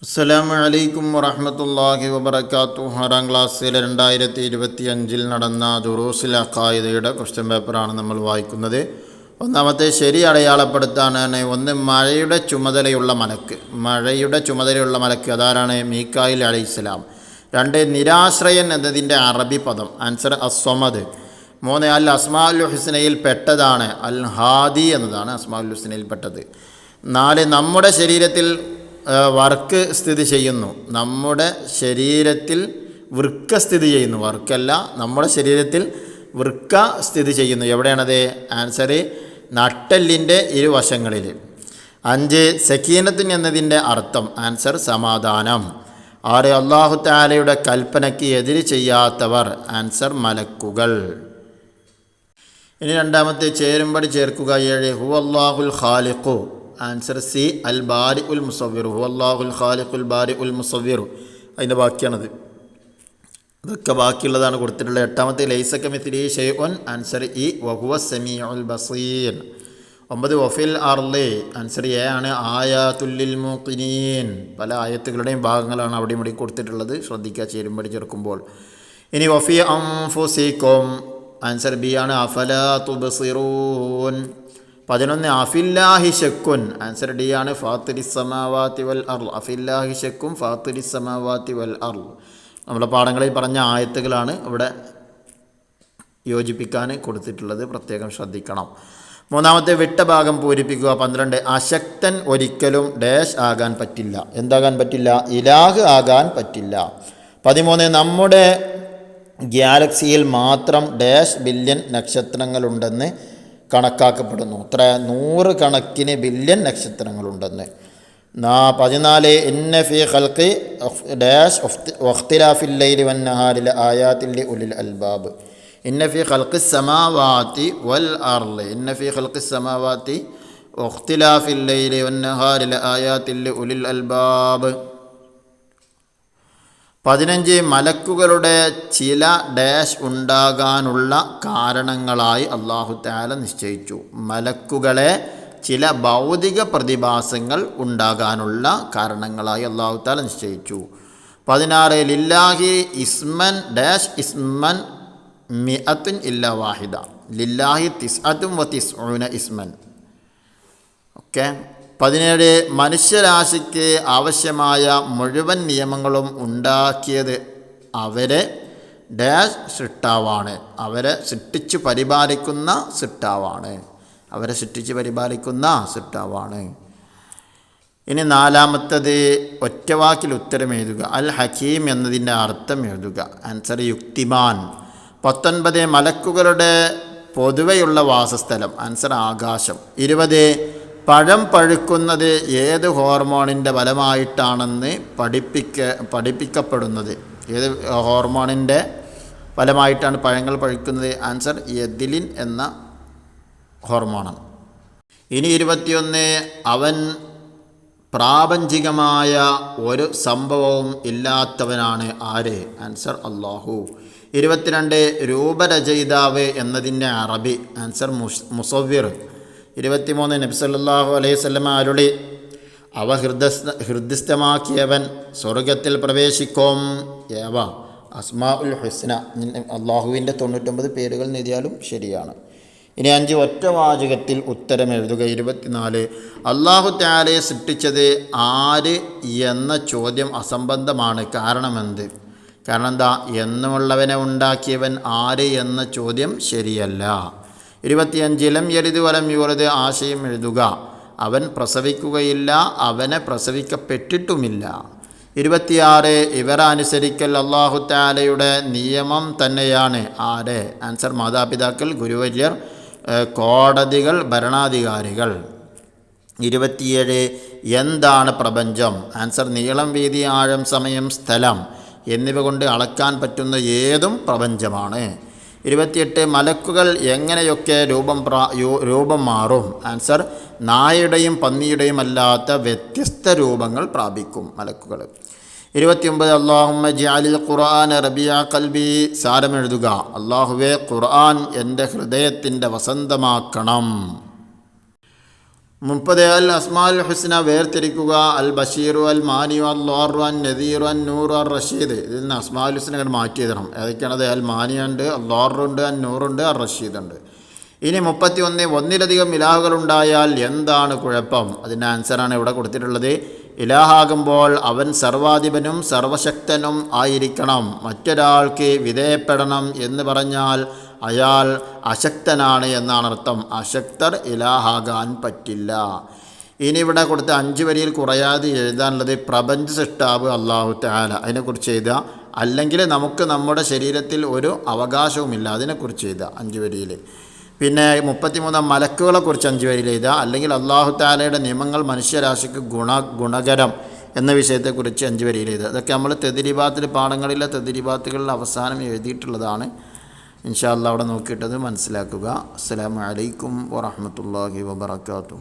അസ്സലാമു അലൈക്കും വറഹ്മത്തുള്ളാഹി വബറകാതുഹു. 6ാം ക്ലാസ്സിലെ 2025 നടന്ന ദുറൂസുൽ അഖായിദയുടെ ക്വസ്റ്റ്യൻ പേപ്പറാണ് നമ്മൾ വായിക്കുന്നത്. ഒന്നാമത്തെ ശരി അടയാളപ്പെടുത്താനാണ്. ഒന്ന്, മഴയുടെ ചുമതലയുള്ള മലക്ക് അതാരാണ്? മീക്കായിൽ അലൈഹിസ്സലാം. 2, നിരാശ്രയൻ എന്നതിൻ്റെ അറബി പദം. ആൻസർ അസ്വമദ്. 3, അൽ അസ്മാഉൽ ഹുസ്നയിൽ പെട്ടതാണ്. അൽ ഹാദി എന്നതാണ് അസ്മാഉൽ ഹുസ്നയിൽ പെട്ടത്. 4, നമ്മുടെ ശരീരത്തിൽ വർക്ക് സ്ഥിതി ചെയ്യുന്നു. നമ്മുടെ ശരീരത്തിൽ വൃക്ക സ്ഥിതി ചെയ്യുന്നു. വർക്കല്ല, നമ്മുടെ ശരീരത്തിൽ വൃക്ക സ്ഥിതി ചെയ്യുന്നു. എവിടെയാണത്? ആൻസർ നട്ടെല്ലിൻ്റെ ഇരുവശങ്ങളിൽ. 5, സക്കീനത്തിൻ എന്നതിൻ്റെ അർത്ഥം. ആൻസർ സമാധാനം. 6, അല്ലാഹു തആലയുടെ കൽപ്പനയ്ക്ക് എതിര് ചെയ്യാത്തവർ. ആൻസർ മലക്കുകൾ. ഇനി രണ്ടാമത്തെ ചേരുംപടി ചേർക്കുക. 7, ഹുവല്ലാഹുൽ ഖാലിഖു. ആൻസർ സി, അൽ ബാരി ഉൽ മുസവ്വിറു. ഹുവല്ലാഹുൽ ഖാലിഖുൽ ബാരി ഉൽ മുസവ്വിറു. അതിൻ്റെ ബാക്കിയാണത്. ഇതൊക്കെ ബാക്കിയുള്ളതാണ് കൊടുത്തിട്ടുള്ളത്. 8, ലൈസ കമിസ്ലിഹി ഷൈഉൻ. ആൻസർ ഇ, വഹുവ സമീഉൽ ബസീർ. 9, വഫിൽ അർളി. ആൻസർ എ ആണ്, ആയാതുൽ ലിൽ മൂഖിനീൻ. പല ആയത്തുകളുടെയും ഭാഗങ്ങളാണ് അവിടെയും ഇവിടെ കൊടുത്തിട്ടുള്ളത്. ശ്രദ്ധിക്കുക ചേരുംപടി ചേർക്കുമ്പോൾ. ഇനി വഫി അൻഫുസികും. ആൻസർ ബി ആണ്, അഫലാ തുബ്സിറൂൻ. 11, അഫില്ലാഹി ശക്കുൻ. ആൻസർ ഡി ആണ്, ഫാത്തിരിസ് സമാവാതി വൽ അർള്. അഫില്ലാഹി ശക്കും ഫാത്തിരിസ് സമാവാതി വൽ അർള്. നമ്മുടെ പാഠങ്ങളിൽ പറഞ്ഞ ആയത്തുകളാണ് ഇവിടെ യോജിപ്പിക്കാൻ കൊടുത്തിട്ടുള്ളത്. പ്രത്യേകം ശ്രദ്ധിക്കണം. 3, വിട്ട ഭാഗം പൂരിപ്പിക്കുക. 12, അശക്തൻ ഒരിക്കലും ഡാഷ് ആകാൻ പറ്റില്ല. എന്താകാൻ പറ്റില്ല? ഇലാഹ് ആകാൻ പറ്റില്ല. 13, നമ്മുടെ ഗാലക്സിയിൽ മാത്രം ഡാഷ് ബില്യൺ നക്ഷത്രങ്ങളുണ്ടെന്ന് കണക്കാക്കപ്പെടുന്നു. അത്ര 100 കണക്കിന് ബില്യൺ നക്ഷത്രങ്ങളുണ്ടെന്ന്. 14, ഇന്ന ഫീ ഖൽഖി ഡാഷ് വഖ്തിലാഫിൽ ലൈലി വന്നഹാരി ലആയാതിൻ ലിഉലിൽ അൽബാബ്. ഇന്ന ഫീ ഖൽഖിസ് സമാവാതി വൽ അർളി. ഇന്ന ഫീ ഖൽഖിസ് സമാവാതി വഖ്തിലാഫിൽ ലൈലി വന്നഹാരി ലആയാതിൻ ലിഉലിൽ അൽബാബ്. 15, മലക്കുകളുടെ ചില ഡാഷ് ഉണ്ടാകാനുള്ള കാരണങ്ങളായി അല്ലാഹു തആല നിശ്ചയിച്ചു. മലക്കുകളെ ചില ഭൗതിക പ്രതിഭാസങ്ങൾ ഉണ്ടാകാനുള്ള കാരണങ്ങളായി അല്ലാഹു തആല നിശ്ചയിച്ചു. 16, ലില്ലാഹി ഇസ്മൻ ഡാഷ് ഇസ്മൻ മിഅത്തുൻ ഇല്ലാ വാഹിദ. ലില്ലാഹി തിസ്അത്തും വ തിസ്ഊന ഇസ്മൻ. ഓക്കെ. 17, മനുഷ്യരാശിക്ക് ആവശ്യമായ മുഴുവൻ നിയമങ്ങളും ഉണ്ടാക്കിയത് അവരെ ഡാഷ് സൃഷ്ടാവാണ്. അവരെ സൃഷ്ടിച്ചു പരിപാലിക്കുന്ന സൃഷ്ടാവാണ്. ഇനി 4, ഒറ്റവാക്കിൽ ഉത്തരം എഴുതുക. അൽ ഹക്കീം എന്നതിൻ്റെ അർത്ഥം എഴുതുക. ആൻസർ യുക്തിമാൻ. 19, മലക്കുകളുടെ പൊതുവെയുള്ള വാസസ്ഥലം. ആൻസർ ആകാശം. 20, പഴം പഴുക്കുന്നത് ഏത് ഹോർമോണിൻ്റെ ഫലമായിട്ടാണെന്ന് പഠിപ്പിക്കപ്പെടുന്നത്. ഏത് ഹോർമോണിൻ്റെ ഫലമായിട്ടാണ് പഴങ്ങൾ പഴുക്കുന്നത്? ആൻസർ എഥിലിൻ എന്ന ഹോർമോണാണ്. ഇനി 21, അവൻ പ്രാപഞ്ചികമായ ഒരു സംഭവവും ഇല്ലാത്തവനാണ്. ആര്? ആൻസർ അല്ലാഹു. 22, രൂപരചയിതാവ് എന്നതിൻ്റെ അറബി. ആൻസർ മുസവ്വിർ. 23, നബി സല്ലല്ലാഹു അലൈഹി വസല്ലമ അരുളി, അവ ഹൃദയസ്ഥമാക്കിയവൻ സ്വർഗത്തിൽ പ്രവേശിക്കും. ഏവ അസ്മാഉൽ ഹുസ്ന. അള്ളാഹുവിൻ്റെ 99 പേരുകൾ എഴുതിയാലും ശരിയാണ്. ഇനി 5, ഒറ്റ വാചകത്തിൽ ഉത്തരം എഴുതുക. 24, അല്ലാഹു തആലയെ സൃഷ്ടിച്ചത് ആര് എന്ന ചോദ്യം അസംബന്ധമാണ്. കാരണമെന്ത്? കാരണം എന്താ? എന്നുമുള്ളവനെ ഉണ്ടാക്കിയവൻ ആര് എന്ന ചോദ്യം ശരിയല്ല. 25, ലം യലിദ് വലം യൂലദ്. ആശയം എഴുതുക. അവൻ പ്രസവിക്കുകയില്ല, അവനെ പ്രസവിക്കപ്പെട്ടിട്ടുമില്ല. 26, ഇവർ അനുസരിക്കൽ അല്ലാഹു തആലയുടെ നിയമം തന്നെയാണ്. ആര്? ആൻസർ മാതാപിതാക്കൾ, ഗുരുവര്യർ, കോടതികൾ, ഭരണാധികാരികൾ. 27, എന്താണ് പ്രപഞ്ചം? ആൻസർ നീളം, വീതി, ആഴം, സമയം, സ്ഥലം എന്നിവ കൊണ്ട് അളക്കാൻ പറ്റുന്ന ഏതും പ്രപഞ്ചമാണ്. 28, മലക്കുകൾ എങ്ങനെയൊക്കെ രൂപം മാറും? ആൻസർ നായയുടെയും പന്നിയുടെയും അല്ലാത്ത വ്യത്യസ്ത രൂപങ്ങൾ പ്രാപിക്കും മലക്കുകൾ. 29, അല്ലാഹുമ്മ ജഅലിൽ ഖുർആന റബിയ ഖൽബി. സാരം എഴുതുക. അല്ലാഹുവേ, ഖുർആൻ എൻ്റെ ഹൃദയത്തിൻ്റെ വസന്തമാക്കണം. 30 അൽ അസ്മാഉൽ ഹുസ്ന വേർതിരിക്കുക. അൽ ബഷീറു അൽ മാനിയു അൽ ളാറു അൻ നദീറു അൻ നൂറു അർ റഷീദ്. ഇതിൽ നിന്ന് അസ്മാഉൽ ഹുസ്ന അങ്ങോട്ട് മാറ്റി എഴുതണം. ഏതൊക്കെയാണത്? അൽ മാനിയുണ്ട്, അൽ ളാറുണ്ട്, അൻ നൂറുണ്ട്, അർ റഷീദുണ്ട്. ഇനി 31 ഒന്നിലധികം ഇലാഹുകളുണ്ടായാൽ എന്താണ് കുഴപ്പം? അതിൻ്റെ ആൻസറാണ് ഇവിടെ കൊടുത്തിട്ടുള്ളത്. ഇലാഹാകുമ്പോൾ അവൻ സർവാധിപനും സർവശക്തനും ആയിരിക്കണം. മറ്റൊരാൾക്ക് വിധേയപ്പെടണം എന്ന് പറഞ്ഞാൽ അയാൾ അശക്തനാണ് എന്നാണ് അർത്ഥം. അശക്തർ ഇലാഹാകാൻ പറ്റില്ല. ഇനി ഇവിടെ കൊടുത്ത 5 വരിയിൽ കുറയാതെ എഴുതാനുള്ളത് പ്രപഞ്ച സൃഷ്ടാവ് അല്ലാഹു തആല, അതിനെക്കുറിച്ച് എഴുതുക. അല്ലെങ്കിൽ നമുക്ക് നമ്മുടെ ശരീരത്തിൽ ഒരു അവകാശവുമില്ല, അതിനെക്കുറിച്ച് എഴുതുക 5 വരിയിൽ. പിന്നെ 33 മലക്കുകളെക്കുറിച്ച് 5 വരിയിൽ എഴുതുക. അല്ലെങ്കിൽ അല്ലാഹു തആലയുടെ നിയമങ്ങൾ മനുഷ്യരാശിക്ക് ഗുണകരം എന്ന വിഷയത്തെക്കുറിച്ച് 5 വരിയിൽ എഴുതുക. അതൊക്കെ നമ്മൾ തെദ്രീബാത്തിൽ പാഠങ്ങളിലെ തെദ്രീബാത്തുകളിൽ അവസാനം എഴുതിയിട്ടുള്ളതാണ്. ഇൻഷാ അല്ലാഹ് അവിടെ നോക്കിയിട്ടത് മനസ്സിലാക്കുക. അസ്സലാമു അലൈക്കും വറഹ്മത്തുള്ളാഹി വബറകാതുഹു.